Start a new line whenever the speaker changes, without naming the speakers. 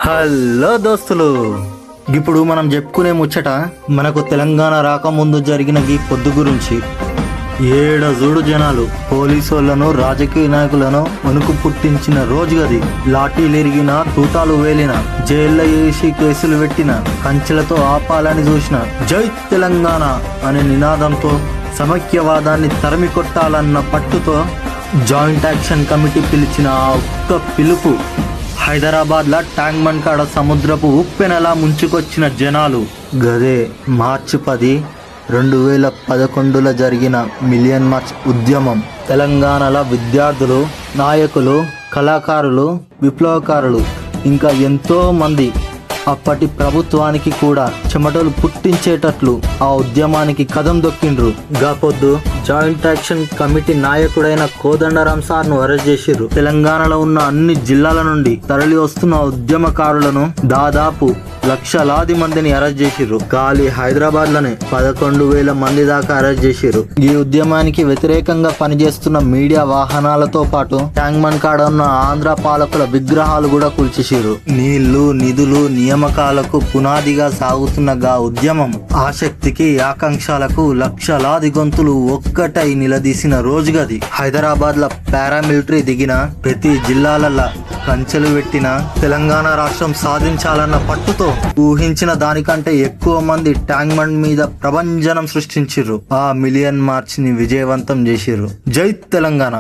Hello దోస్తులు, ఇప్పుడు మనం చెప్పుకునే ముచ్చట మనకు తెలంగాణ రాకముందు జరిగిన ఈ పొద్దు గురించి. ఏడజూడు జనాలు పోలీసోళ్లను రాజకీయ నాయకులను వణుకు పుట్టించిన రోజు గది. లాఠీలెరిగిన, తూటాలు వేలిన, జైల్లో వేసి కేసులు పెట్టిన, కంచెలతో ఆపాలని చూసిన, జై తెలంగాణ అనే నినాదంతో సమైక్యవాదాన్ని తరిమి కొట్టాలన్న పట్టుతో జాయింట్ యాక్షన్ కమిటీ పిలిచిన ఆ ఒక్క పిలుపు హైదరాబాద్లో ట్యాంక్ బండ్ కాడ సముద్రపు ఉప్పెనలా ముంచుకొచ్చిన జనాలు. గదే మార్చి 10, 2011లో జరిగిన మిలియన్ మార్చ్ ఉద్యమం. తెలంగాణలో విద్యార్థులు, నాయకులు, కళాకారులు, విప్లవకారులు ఇంకా ఎంతో మంది అప్పటి ప్రభుత్వానికి కూడా చెమటలు పుట్టించేటట్లు ఆ ఉద్యమానికి కదం దొక్కిండ్రు. పొద్దు జాయింట్ యాక్షన్ కమిటీ నాయకుడైన కోదండరాం సార్ను అరెస్ట్ చేసిర్రు. తెలంగాణలో ఉన్న అన్ని జిల్లాల నుండి తరలి వస్తున్న ఉద్యమకారులను దాదాపు లక్షలాది మందిని అరెస్ట్ చేసిర్రు. ఖాళీ హైదరాబాద్ లోనే 11,000 మంది దాకా అరెస్ట్ చేసిర్రు. ఈ ఉద్యమానికి వ్యతిరేకంగా పనిచేస్తున్న మీడియా వాహనాలతో పాటు ట్యాంక్ బండ్ కాడ ఉన్న ఆంధ్ర పాలకుల విగ్రహాలు కూడా కూల్చేసిర్రు. నీళ్లు, నిధులు, నియామకాలకు పునాదిగా సాగుతున్న గా ఉద్యమం ఆసక్తికి, ఆకాంక్షలకు లక్షలాది గొంతులు ఒక్కటై నిలదీసిన రోజుగది. హైదరాబాద్ లో పారామిలిటరీ దిగిన, ప్రతి జిల్లాలల్ల కంచెలు పెట్టిన, తెలంగాణ రాష్ట్రం సాధించాలన్న పట్టుతో ఊహించిన దానికంటే ఎక్కువ మంది ట్యాంక్ బండ్ మీద ప్రభంజనం సృష్టించిర్రు. ఆ మిలియన్ మార్చ్ ని విజయవంతం చేసిర్రు. జై తెలంగాణ.